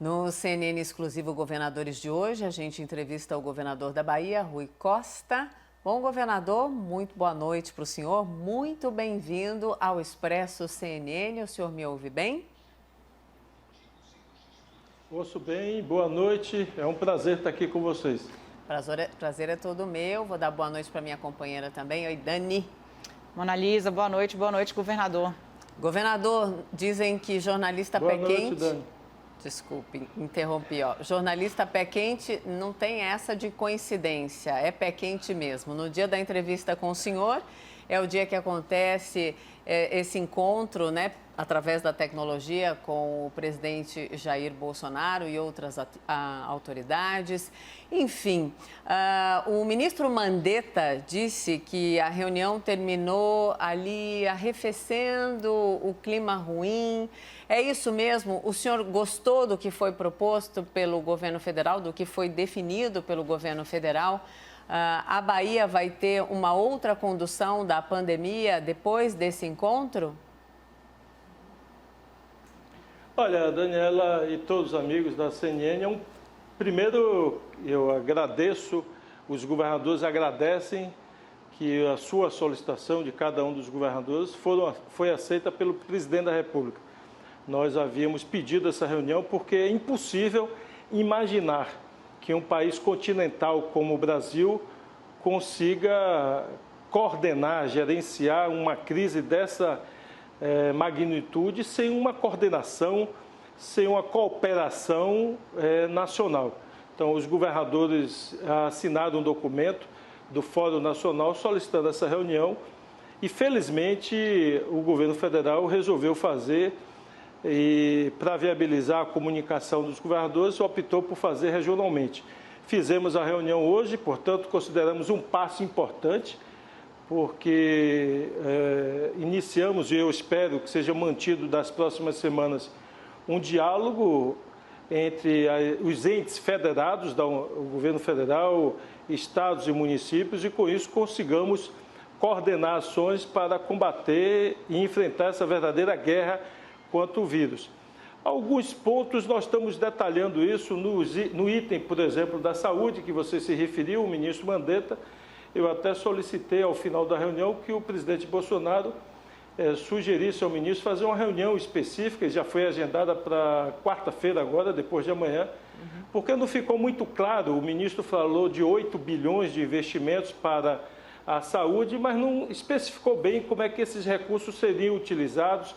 No CNN Exclusivo Governadores de hoje, a gente entrevista o governador da Bahia, Rui Costa. Bom, governador, muito boa noite para o senhor. Muito bem-vindo ao Expresso CNN. O senhor me ouve bem? Ouço bem, boa noite. É um prazer estar aqui com vocês. Prazer é todo meu. Vou dar boa noite para minha companheira também. Oi, Dani. Mona Lisa, boa noite, governador. Governador, dizem que jornalista Boa pé noite, quente... Dani. Desculpe, interrompi. Jornalista pé quente não tem essa de coincidência, é pé quente mesmo. No dia da entrevista com o senhor, é o dia que acontece esse encontro, né, através da tecnologia com o presidente Jair Bolsonaro e outras autoridades. Enfim, o ministro Mandetta disse que a reunião terminou ali arrefecendo o clima ruim. É isso mesmo? O senhor gostou do que foi proposto pelo governo federal, do que foi definido pelo governo federal? A Bahia vai ter uma outra condução da pandemia depois desse encontro? Olha, Daniela e todos os amigos da CNN, primeiro eu agradeço, os governadores agradecem que a sua solicitação de cada um dos governadores foi aceita pelo presidente da República. Nós havíamos pedido essa reunião porque é impossível imaginar que um país continental como o Brasil consiga coordenar, gerenciar uma crise dessa magnitude sem uma coordenação, sem uma cooperação nacional. Então, os governadores assinaram um documento do Fórum Nacional solicitando essa reunião e, felizmente, o governo federal resolveu fazer e, para viabilizar a comunicação dos governadores, optou por fazer regionalmente. Fizemos a reunião hoje, portanto, consideramos um passo importante, porque iniciamos, e eu espero que seja mantido nas próximas semanas, um diálogo entre os entes federados, o governo federal, estados e municípios, e com isso consigamos coordenar ações para combater e enfrentar essa verdadeira guerra contra o vírus. Alguns pontos nós estamos detalhando isso no item, por exemplo, da saúde, que você se referiu, o ministro Mandetta. Eu até solicitei ao final da reunião que o presidente Bolsonaro sugerisse ao ministro fazer uma reunião específica, já foi agendada para quarta-feira agora, depois de amanhã, porque não ficou muito claro. O ministro falou de 8 bilhões de investimentos para a saúde, mas não especificou bem como é que esses recursos seriam utilizados,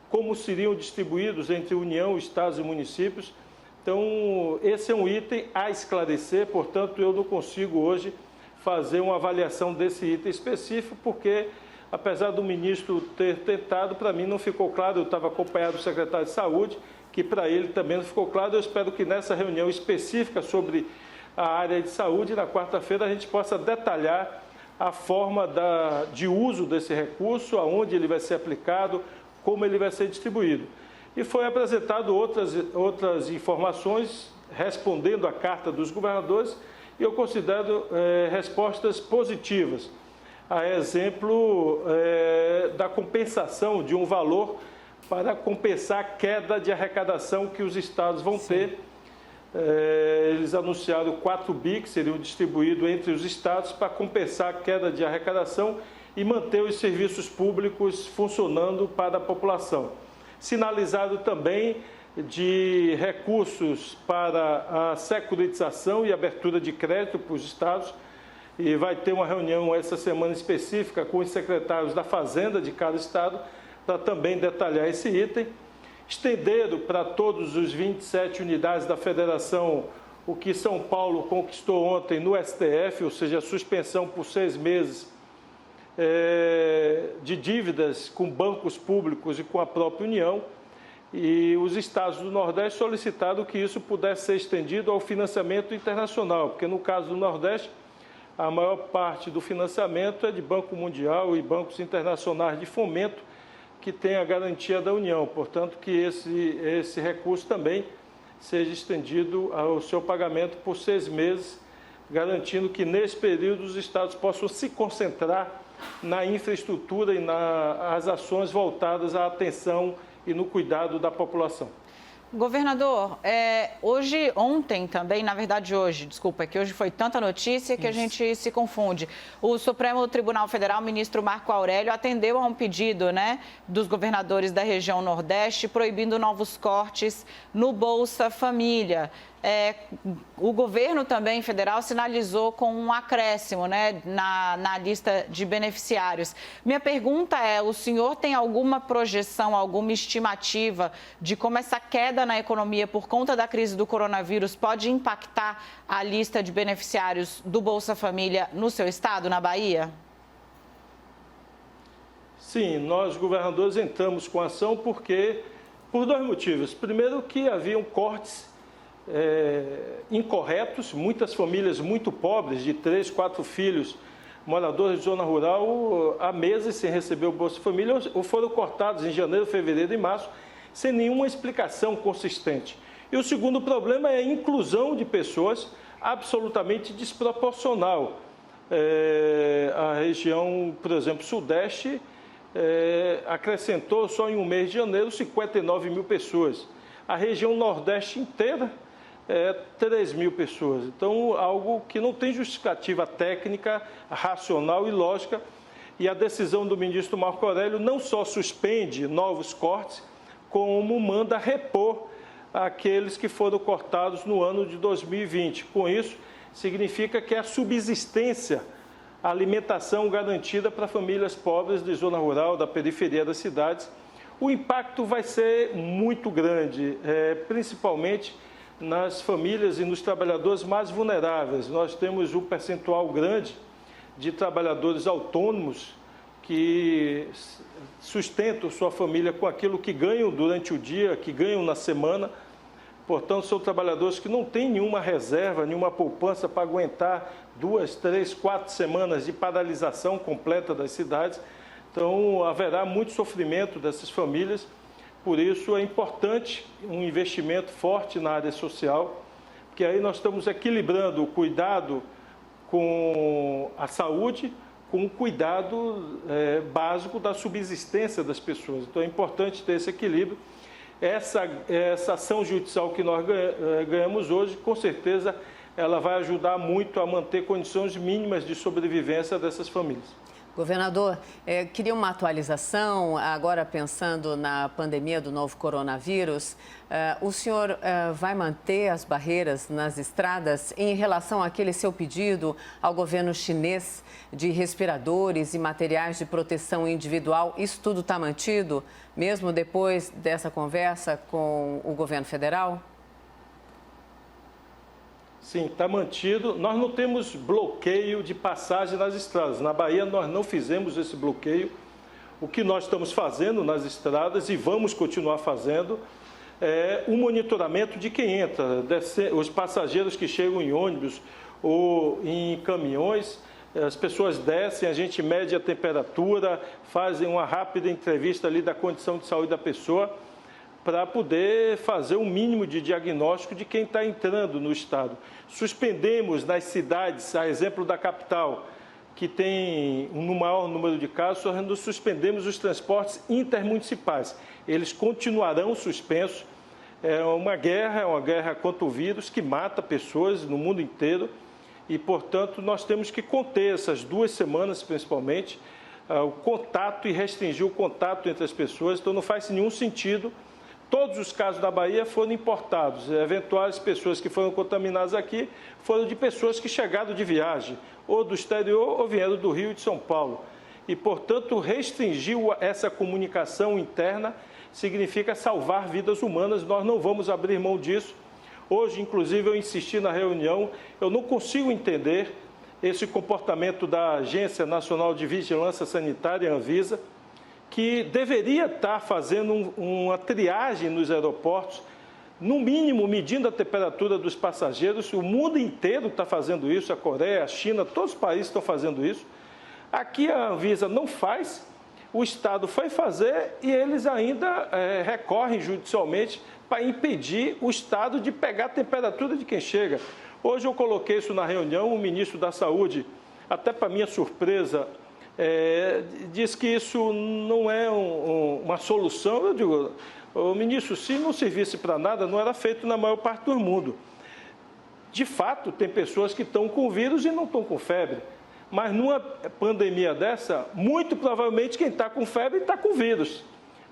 como seriam distribuídos entre União, Estados e municípios. Então, esse é um item a esclarecer, portanto, eu não consigo hoje fazer uma avaliação desse item específico, porque, apesar do ministro ter tentado, para mim não ficou claro. Eu estava acompanhado do secretário de Saúde, que para ele também não ficou claro. Eu espero que nessa reunião específica sobre a área de saúde, na quarta-feira, a gente possa detalhar a forma de uso desse recurso, aonde ele vai ser aplicado, como ele vai ser distribuído. E foi apresentado outras informações, respondendo à carta dos governadores, e eu considero respostas positivas. A exemplo da compensação de um valor para compensar a queda de arrecadação que os estados vão ter. Eles anunciaram 4 bi que seriam distribuídos entre os estados para compensar a queda de arrecadação e manter os serviços públicos funcionando para a população. Sinalizado também de recursos para a securitização e abertura de crédito para os estados, e vai ter uma reunião essa semana específica com os secretários da Fazenda de cada estado para também detalhar esse item. Estenderam para todos os 27 unidades da federação o que São Paulo conquistou ontem no STF, ou seja, a suspensão por 6 meses de dívidas com bancos públicos e com a própria União, e os estados do Nordeste solicitaram que isso pudesse ser estendido ao financiamento internacional, porque no caso do Nordeste, a maior parte do financiamento é de Banco Mundial e bancos internacionais de fomento, que tem a garantia da União. Portanto, que esse recurso também seja estendido ao seu pagamento por 6 meses, garantindo que nesse período os estados possam se concentrar na infraestrutura e nas ações voltadas à atenção e no cuidado da população. Governador, ontem também, na verdade hoje, desculpa, é que hoje foi tanta notícia que a gente se confunde. O Supremo Tribunal Federal, o ministro Marco Aurélio, atendeu a um pedido, dos governadores da região Nordeste, proibindo novos cortes no Bolsa Família. O governo também federal sinalizou com um acréscimo, na lista de beneficiários. Minha pergunta é, o senhor tem alguma projeção, alguma estimativa de como essa queda na economia por conta da crise do coronavírus pode impactar a lista de beneficiários do Bolsa Família no seu estado, na Bahia? Sim, nós governadores entramos com ação por dois motivos. Primeiro, que haviam cortes incorretos, muitas famílias muito pobres, de 3, 4 filhos, moradores de zona rural, há meses sem receber o Bolsa Família, ou foram cortados em janeiro, fevereiro e março, sem nenhuma explicação consistente. E o segundo problema é a inclusão de pessoas absolutamente desproporcional. A região, por exemplo, Sudeste, acrescentou só em um mês de janeiro 59 mil pessoas. A região Nordeste inteira, 3 mil pessoas. Então, algo que não tem justificativa técnica, racional e lógica. E a decisão do ministro Marco Aurélio não só suspende novos cortes, como manda repor aqueles que foram cortados no ano de 2020. Com isso, significa que a subsistência, a alimentação garantida para famílias pobres de zona rural, da periferia das cidades, o impacto vai ser muito grande, principalmente nas famílias e nos trabalhadores mais vulneráveis. Nós temos um percentual grande de trabalhadores autônomos que sustentam sua família com aquilo que ganham durante o dia, que ganham na semana. Portanto, são trabalhadores que não têm nenhuma reserva, nenhuma poupança para aguentar 2, 3, 4 semanas de paralisação completa das cidades. Então, haverá muito sofrimento dessas famílias. Por isso, é importante um investimento forte na área social, porque aí nós estamos equilibrando o cuidado com a saúde, com o cuidado básico da subsistência das pessoas. Então, é importante ter esse equilíbrio. Essa ação judicial que nós ganhamos hoje, com certeza, ela vai ajudar muito a manter condições mínimas de sobrevivência dessas famílias. Governador, queria uma atualização, agora pensando na pandemia do novo coronavírus. O senhor vai manter as barreiras nas estradas em relação àquele seu pedido ao governo chinês de respiradores e materiais de proteção individual? Isso tudo está mantido, mesmo depois dessa conversa com o governo federal? Sim, está mantido. Nós não temos bloqueio de passagem nas estradas. Na Bahia, nós não fizemos esse bloqueio. O que nós estamos fazendo nas estradas e vamos continuar fazendo é o monitoramento de quem entra. Os passageiros que chegam em ônibus ou em caminhões, as pessoas descem, a gente mede a temperatura, fazem uma rápida entrevista ali da condição de saúde da pessoa, para poder fazer um mínimo de diagnóstico de quem está entrando no estado. Suspendemos nas cidades, a exemplo da capital, que tem um maior número de casos, nós suspendemos os transportes intermunicipais. Eles continuarão suspensos. É uma guerra contra o vírus que mata pessoas no mundo inteiro e, portanto, nós temos que conter essas 2 semanas, principalmente, o contato e restringir o contato entre as pessoas. Então, não faz nenhum sentido. Todos os casos da Bahia foram importados. Eventuais pessoas que foram contaminadas aqui foram de pessoas que chegaram de viagem, ou do exterior, ou vieram do Rio e de São Paulo. E, portanto, restringir essa comunicação interna significa salvar vidas humanas. Nós não vamos abrir mão disso. Hoje, inclusive, eu insisti na reunião, eu não consigo entender esse comportamento da Agência Nacional de Vigilância Sanitária, Anvisa, que deveria estar fazendo uma triagem nos aeroportos, no mínimo medindo a temperatura dos passageiros. O mundo inteiro está fazendo isso, a Coreia, a China, todos os países estão fazendo isso. Aqui a Anvisa não faz, o Estado foi fazer e eles ainda recorrem judicialmente para impedir o Estado de pegar a temperatura de quem chega. Hoje eu coloquei isso na reunião, o ministro da Saúde, até para minha surpresa, diz que isso não é uma solução. Eu digo, Ô, ministro, se não servisse para nada, não era feito na maior parte do mundo. De fato, tem pessoas que estão com vírus e não estão com febre. Mas numa pandemia dessa, muito provavelmente quem está com febre está com vírus.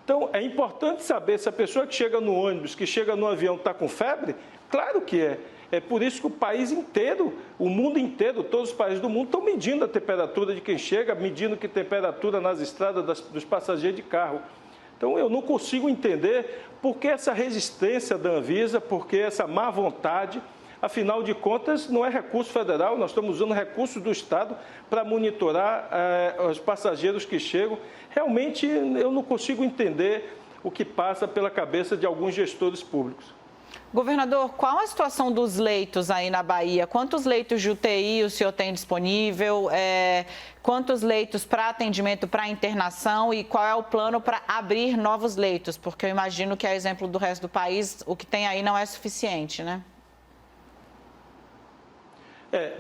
Então, é importante saber se a pessoa que chega no ônibus, que chega no avião, está com febre. Claro que é. É por isso que o país inteiro, o mundo inteiro, todos os países do mundo estão medindo a temperatura de quem chega, medindo que temperatura nas estradas dos passageiros de carro. Então, eu não consigo entender por que essa resistência da Anvisa, por que essa má vontade. Afinal de contas, não é recurso federal, nós estamos usando recursos do Estado para monitorar os passageiros que chegam. Realmente, eu não consigo entender o que passa pela cabeça de alguns gestores públicos. Governador, qual a situação dos leitos aí na Bahia? Quantos leitos de UTI o senhor tem disponível? Quantos leitos para atendimento, para internação? E qual é o plano para abrir novos leitos? Porque eu imagino que, a exemplo do resto do país, o que tem aí não é suficiente, né?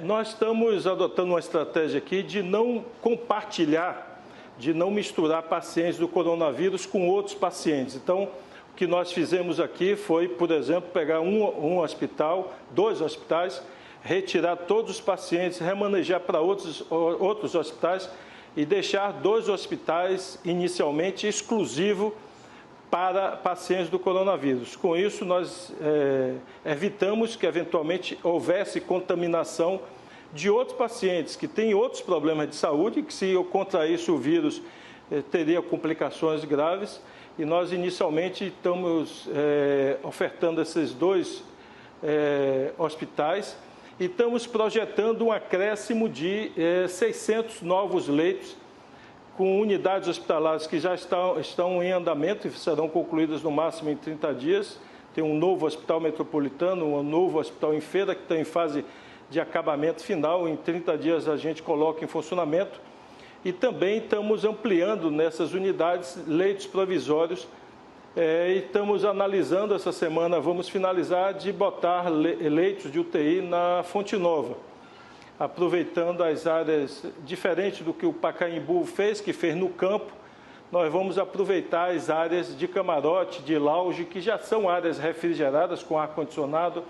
Nós estamos adotando uma estratégia aqui de não compartilhar, de não misturar pacientes do coronavírus com outros pacientes. Então, o que nós fizemos aqui foi, por exemplo, pegar um hospital, 2 hospitais, retirar todos os pacientes, remanejar para outros hospitais e deixar 2 hospitais inicialmente exclusivos para pacientes do coronavírus. Com isso, nós evitamos que, eventualmente, houvesse contaminação de outros pacientes que têm outros problemas de saúde, que se eu contraísse o vírus, teria complicações graves. E nós, inicialmente, estamos ofertando esses 2 hospitais e estamos projetando um acréscimo de 600 novos leitos com unidades hospitalares que já estão em andamento e serão concluídas no máximo em 30 dias. Tem um novo hospital metropolitano, um novo hospital em Feira, que está em fase de acabamento final. Em 30 dias a gente coloca em funcionamento. E também estamos ampliando nessas unidades leitos provisórios. E estamos analisando essa semana, vamos finalizar, de botar leitos de UTI na Fonte Nova, aproveitando as áreas, diferente do que o Pacaembu fez, que fez no campo. Nós vamos aproveitar as áreas de camarote, de lounge, que já são áreas refrigeradas com ar-condicionado,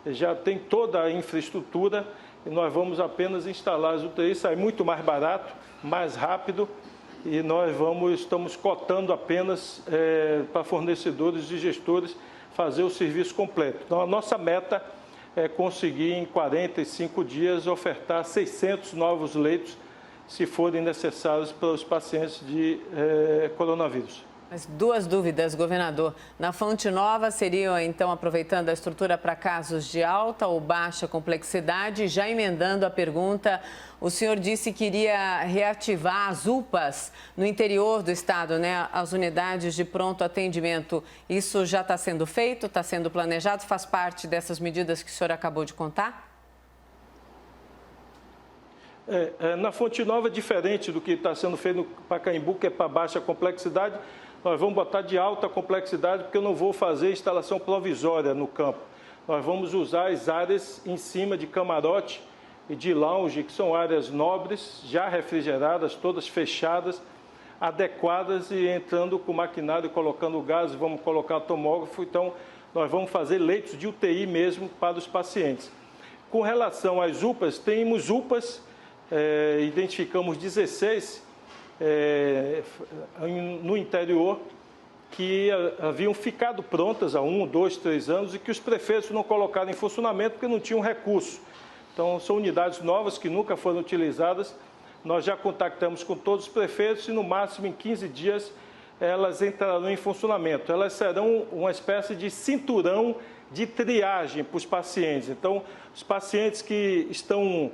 já tem toda a infraestrutura, e nós vamos apenas instalar as UTIs, sai muito mais barato, mais rápido, e nós estamos cotando apenas para fornecedores e gestores fazer o serviço completo. Então, a nossa meta é conseguir, em 45 dias, ofertar 600 novos leitos, se forem necessários para os pacientes de coronavírus. Mas 2 dúvidas, governador. Na Fonte Nova, seriam, então, aproveitando a estrutura para casos de alta ou baixa complexidade? Já emendando a pergunta, o senhor disse que iria reativar as UPAs no interior do estado, né? As unidades de pronto atendimento. Isso já está sendo feito, está sendo planejado? Faz parte dessas medidas que o senhor acabou de contar? Na Fonte Nova, diferente do que está sendo feito no Pacaembu, que é para baixa complexidade, nós vamos botar de alta complexidade, porque eu não vou fazer instalação provisória no campo. Nós vamos usar as áreas em cima de camarote e de lounge, que são áreas nobres, já refrigeradas, todas fechadas, adequadas e entrando com maquinário, colocando gás, vamos colocar tomógrafo. Então, nós vamos fazer leitos de UTI mesmo para os pacientes. Com relação às UPAs, temos UPAs, identificamos 16 no interior que haviam ficado prontas há 1, 2, 3 anos e que os prefeitos não colocaram em funcionamento porque não tinham recurso. Então, são unidades novas que nunca foram utilizadas. Nós já contactamos com todos os prefeitos e, no máximo, em 15 dias, elas entrarão em funcionamento. Elas serão uma espécie de cinturão de triagem para os pacientes. Então, os pacientes que estão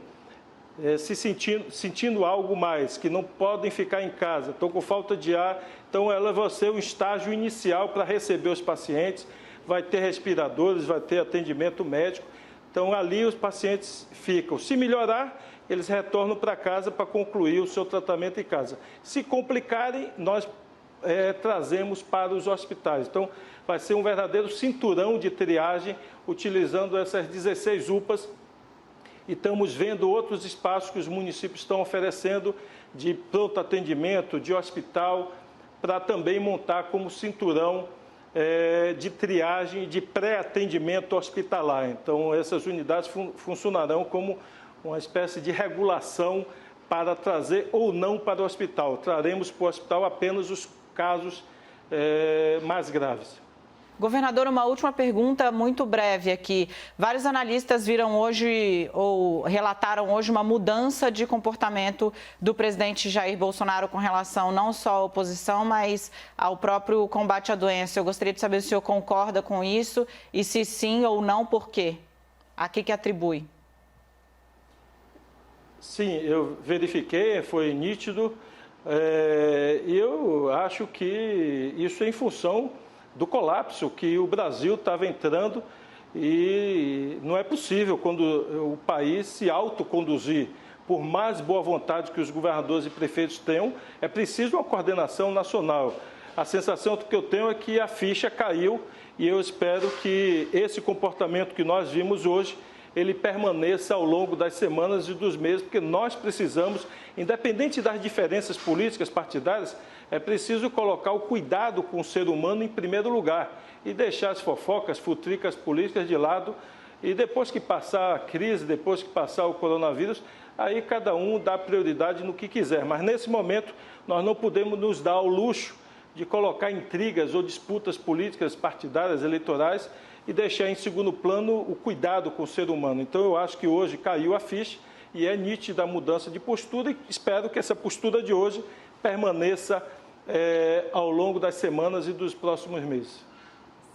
sentindo algo mais, que não podem ficar em casa, estão com falta de ar, então ela vai ser um estágio inicial para receber os pacientes, vai ter respiradores, vai ter atendimento médico, então ali os pacientes ficam. Se melhorar, eles retornam para casa para concluir o seu tratamento em casa. Se complicarem, nós trazemos para os hospitais. Então, vai ser um verdadeiro cinturão de triagem, utilizando essas 16 UPAs. E estamos vendo outros espaços que os municípios estão oferecendo de pronto atendimento, de hospital, para também montar como cinturão de triagem, de pré-atendimento hospitalar. Então, essas unidades funcionarão como uma espécie de regulação para trazer ou não para o hospital. Traremos para o hospital apenas os casos mais graves. Governador, uma última pergunta muito breve aqui. Vários analistas viram hoje, ou relataram hoje, uma mudança de comportamento do presidente Jair Bolsonaro com relação não só à oposição, mas ao próprio combate à doença. Eu gostaria de saber se o senhor concorda com isso e se sim ou não, por quê? A que atribui? Sim, eu verifiquei, foi nítido. Eu acho que isso é em função do colapso que o Brasil estava entrando e não é possível quando o país se autoconduzir, por mais boa vontade que os governadores e prefeitos tenham, é preciso uma coordenação nacional. A sensação que eu tenho é que a ficha caiu e eu espero que esse comportamento que nós vimos hoje ele permaneça ao longo das semanas e dos meses, porque nós precisamos, independente das diferenças políticas partidárias, é preciso colocar o cuidado com o ser humano em primeiro lugar e deixar as fofocas, futricas políticas de lado. E depois que passar a crise, depois que passar o coronavírus, aí cada um dá prioridade no que quiser. Mas nesse momento nós não podemos nos dar ao luxo de colocar intrigas ou disputas políticas partidárias, eleitorais, e deixar em segundo plano o cuidado com o ser humano. Então, eu acho que hoje caiu a ficha e é nítida a mudança de postura e espero que essa postura de hoje permaneça ao longo das semanas e dos próximos meses.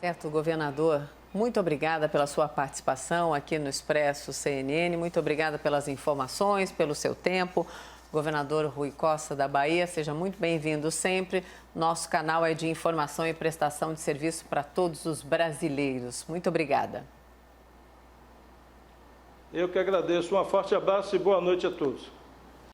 Certo, governador. Muito obrigada pela sua participação aqui no Expresso CNN. Muito obrigada pelas informações, pelo seu tempo. Governador Rui Costa da Bahia, seja muito bem-vindo sempre. Nosso canal é de informação e prestação de serviço para todos os brasileiros. Muito obrigada. Eu que agradeço. Um forte abraço e boa noite a todos.